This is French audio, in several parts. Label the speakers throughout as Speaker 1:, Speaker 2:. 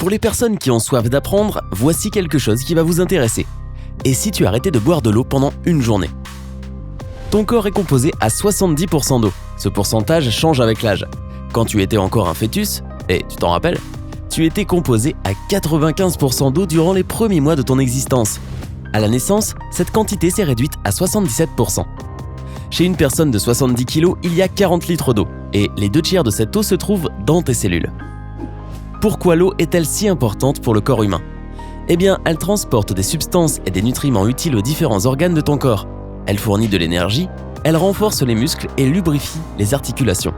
Speaker 1: Pour les personnes qui ont soif d'apprendre, voici quelque chose qui va vous intéresser. Et si tu arrêtais de boire de l'eau pendant une journée? Ton corps est composé à 70% d'eau. Ce pourcentage change avec l'âge. Quand tu étais encore un fœtus, et tu t'en rappelles, tu étais composé à 95% d'eau durant les premiers mois de ton existence. À la naissance, cette quantité s'est réduite à 77%. Chez une personne de 70 kg, il y a 40 litres d'eau, et les 2/3 de cette eau se trouvent dans tes cellules. Pourquoi l'eau est-elle si importante pour le corps humain? Eh bien, elle transporte des substances et des nutriments utiles aux différents organes de ton corps. Elle fournit de l'énergie, elle renforce les muscles et lubrifie les articulations.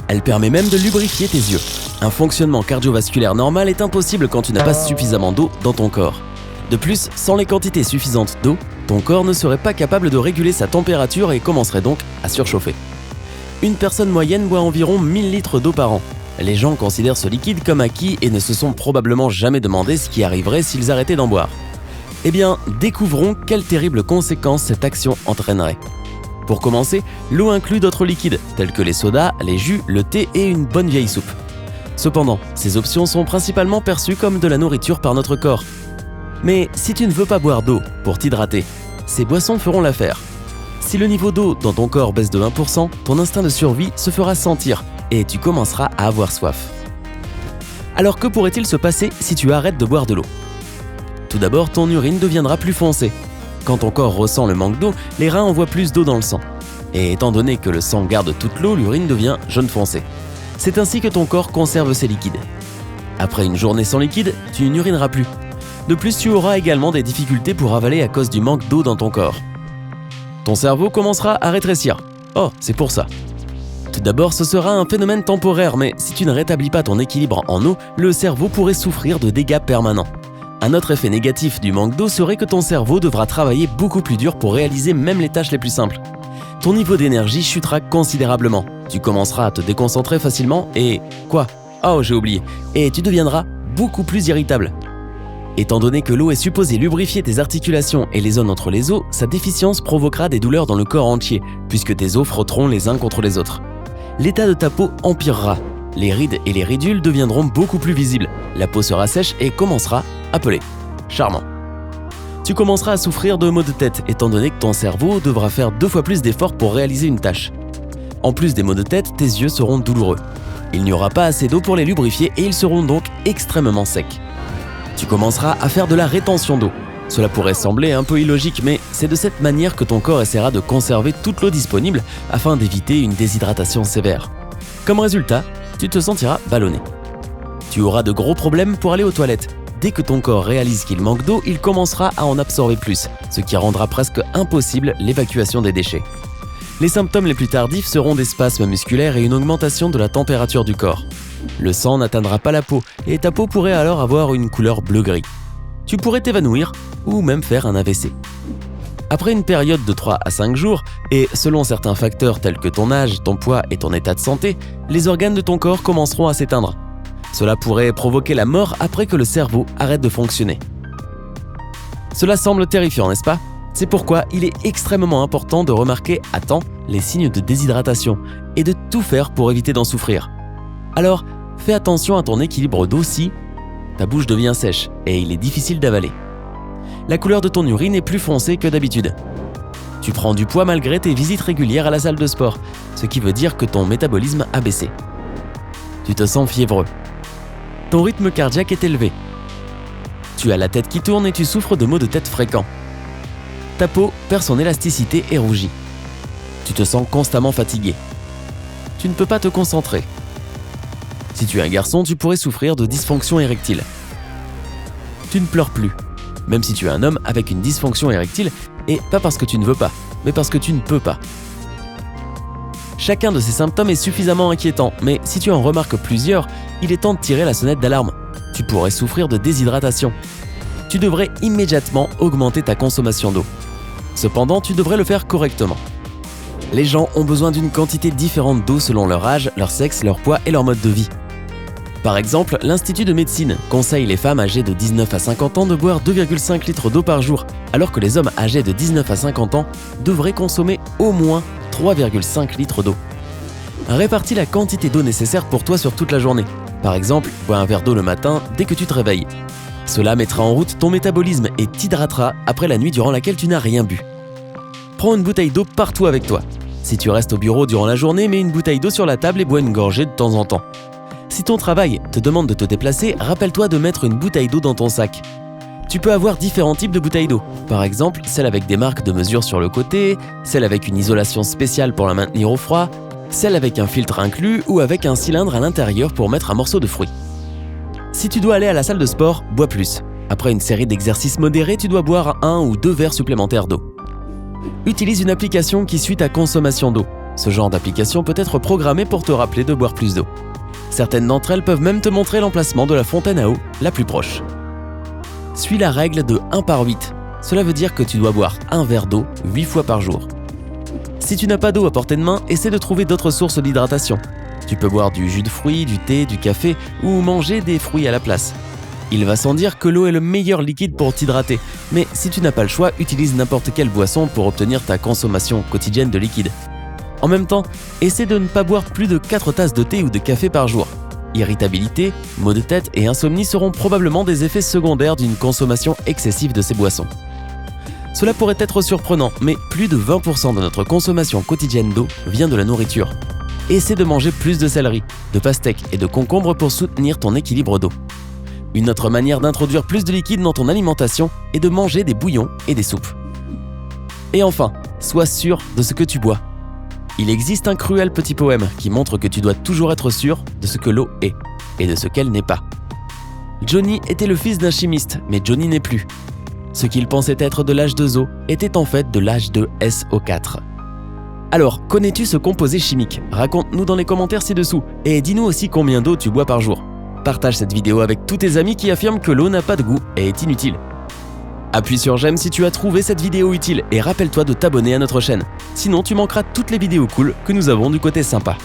Speaker 1: Elle permet même de lubrifier tes yeux. Un fonctionnement cardiovasculaire normal est impossible quand tu n'as pas suffisamment d'eau dans ton corps. De plus, sans les quantités suffisantes d'eau, ton corps ne serait pas capable de réguler sa température et commencerait donc à surchauffer. Une personne moyenne boit environ 1000 litres d'eau par an. Les gens considèrent ce liquide comme acquis et ne se sont probablement jamais demandé ce qui arriverait s'ils arrêtaient d'en boire. Eh bien, découvrons quelles terribles conséquences cette action entraînerait. Pour commencer, l'eau inclut d'autres liquides, tels que les sodas, les jus, le thé et une bonne vieille soupe. Cependant, ces options sont principalement perçues comme de la nourriture par notre corps. Mais si tu ne veux pas boire d'eau pour t'hydrater, ces boissons feront l'affaire. Si le niveau d'eau dans ton corps baisse de 1%, ton instinct de survie se fera sentir et tu commenceras à avoir soif. Alors que pourrait-il se passer si tu arrêtes de boire de l'eau? Tout d'abord, ton urine deviendra plus foncée. Quand ton corps ressent le manque d'eau, les reins envoient plus d'eau dans le sang. Et étant donné que le sang garde toute l'eau, l'urine devient jaune foncé. C'est ainsi que ton corps conserve ses liquides. Après une journée sans liquide, tu n'urineras plus. De plus, tu auras également des difficultés pour avaler à cause du manque d'eau dans ton corps. Ton cerveau commencera à rétrécir. Oh, c'est pour ça. Tout d'abord, ce sera un phénomène temporaire, mais si tu ne rétablis pas ton équilibre en eau, le cerveau pourrait souffrir de dégâts permanents. Un autre effet négatif du manque d'eau serait que ton cerveau devra travailler beaucoup plus dur pour réaliser même les tâches les plus simples. Ton niveau d'énergie chutera considérablement. Tu commenceras à te déconcentrer facilement et... Quoi? Oh, j'ai oublié. Et tu deviendras beaucoup plus irritable. Étant donné que l'eau est supposée lubrifier tes articulations et les zones entre les os, sa déficience provoquera des douleurs dans le corps entier, puisque tes os frotteront les uns contre les autres. L'état de ta peau empirera. Les rides et les ridules deviendront beaucoup plus visibles. La peau sera sèche et commencera à peler. Charmant. Tu commenceras à souffrir de maux de tête, étant donné que ton cerveau devra faire 2 fois plus d'efforts pour réaliser une tâche. En plus des maux de tête, tes yeux seront douloureux. Il n'y aura pas assez d'eau pour les lubrifier et ils seront donc extrêmement secs. Tu commenceras à faire de la rétention d'eau. Cela pourrait sembler un peu illogique, mais c'est de cette manière que ton corps essaiera de conserver toute l'eau disponible afin d'éviter une déshydratation sévère. Comme résultat, tu te sentiras ballonné. Tu auras de gros problèmes pour aller aux toilettes. Dès que ton corps réalise qu'il manque d'eau, il commencera à en absorber plus, ce qui rendra presque impossible l'évacuation des déchets. Les symptômes les plus tardifs seront des spasmes musculaires et une augmentation de la température du corps. Le sang n'atteindra pas la peau et ta peau pourrait alors avoir une couleur bleu-gris. Tu pourrais t'évanouir ou même faire un AVC. Après une période de 3 à 5 jours, et selon certains facteurs tels que ton âge, ton poids et ton état de santé, les organes de ton corps commenceront à s'éteindre. Cela pourrait provoquer la mort après que le cerveau arrête de fonctionner. Cela semble terrifiant, n'est-ce pas? C'est pourquoi il est extrêmement important de remarquer à temps les signes de déshydratation et de tout faire pour éviter d'en souffrir. Alors, fais attention à ton équilibre d'eau si ta bouche devient sèche et il est difficile d'avaler. La couleur de ton urine est plus foncée que d'habitude. Tu prends du poids malgré tes visites régulières à la salle de sport, ce qui veut dire que ton métabolisme a baissé. Tu te sens fiévreux. Ton rythme cardiaque est élevé. Tu as la tête qui tourne et tu souffres de maux de tête fréquents. Ta peau perd son élasticité et rougit. Tu te sens constamment fatigué. Tu ne peux pas te concentrer. Si tu es un garçon, tu pourrais souffrir de dysfonction érectile. Tu ne pleures plus, même si tu es un homme avec une dysfonction érectile, et pas parce que tu ne veux pas, mais parce que tu ne peux pas. Chacun de ces symptômes est suffisamment inquiétant, mais si tu en remarques plusieurs, il est temps de tirer la sonnette d'alarme. Tu pourrais souffrir de déshydratation. Tu devrais immédiatement augmenter ta consommation d'eau. Cependant, tu devrais le faire correctement. Les gens ont besoin d'une quantité différente d'eau selon leur âge, leur sexe, leur poids et leur mode de vie. Par exemple, l'Institut de médecine conseille les femmes âgées de 19 à 50 ans de boire 2,5 litres d'eau par jour, alors que les hommes âgés de 19 à 50 ans devraient consommer au moins 3,5 litres d'eau. Répartis la quantité d'eau nécessaire pour toi sur toute la journée. Par exemple, bois un verre d'eau le matin dès que tu te réveilles. Cela mettra en route ton métabolisme et t'hydratera après la nuit durant laquelle tu n'as rien bu. Prends une bouteille d'eau partout avec toi. Si tu restes au bureau durant la journée, mets une bouteille d'eau sur la table et bois une gorgée de temps en temps. Si ton travail te demande de te déplacer, rappelle-toi de mettre une bouteille d'eau dans ton sac. Tu peux avoir différents types de bouteilles d'eau. Par exemple, celle avec des marques de mesure sur le côté, celle avec une isolation spéciale pour la maintenir au froid, celle avec un filtre inclus ou avec un cylindre à l'intérieur pour mettre un morceau de fruit. Si tu dois aller à la salle de sport, bois plus. Après une série d'exercices modérés, tu dois boire 1 ou 2 verres supplémentaires d'eau. Utilise une application qui suit ta consommation d'eau. Ce genre d'application peut être programmée pour te rappeler de boire plus d'eau. Certaines d'entre elles peuvent même te montrer l'emplacement de la fontaine à eau la plus proche. Suis la règle de 1 par 8. Cela veut dire que tu dois boire un verre d'eau 8 fois par jour. Si tu n'as pas d'eau à portée de main, essaie de trouver d'autres sources d'hydratation. Tu peux boire du jus de fruits, du thé, du café ou manger des fruits à la place. Il va sans dire que l'eau est le meilleur liquide pour t'hydrater, mais si tu n'as pas le choix, utilise n'importe quelle boisson pour obtenir ta consommation quotidienne de liquide. En même temps, essaie de ne pas boire plus de 4 tasses de thé ou de café par jour. Irritabilité, maux de tête et insomnie seront probablement des effets secondaires d'une consommation excessive de ces boissons. Cela pourrait être surprenant, mais plus de 20% de notre consommation quotidienne d'eau vient de la nourriture. Essaie de manger plus de céleri, de pastèques et de concombres pour soutenir ton équilibre d'eau. Une autre manière d'introduire plus de liquide dans ton alimentation est de manger des bouillons et des soupes. Et enfin, sois sûr de ce que tu bois. Il existe un cruel petit poème qui montre que tu dois toujours être sûr de ce que l'eau est et de ce qu'elle n'est pas. Johnny était le fils d'un chimiste, mais Johnny n'est plus. Ce qu'il pensait être de l'H2O était en fait de l'H2SO4. Alors, connais-tu ce composé chimique? Raconte-nous dans les commentaires ci-dessous et dis-nous aussi combien d'eau tu bois par jour. Partage cette vidéo avec tous tes amis qui affirment que l'eau n'a pas de goût et est inutile. Appuie sur j'aime si tu as trouvé cette vidéo utile et rappelle-toi de t'abonner à notre chaîne. Sinon, tu manqueras toutes les vidéos cool que nous avons du côté sympa.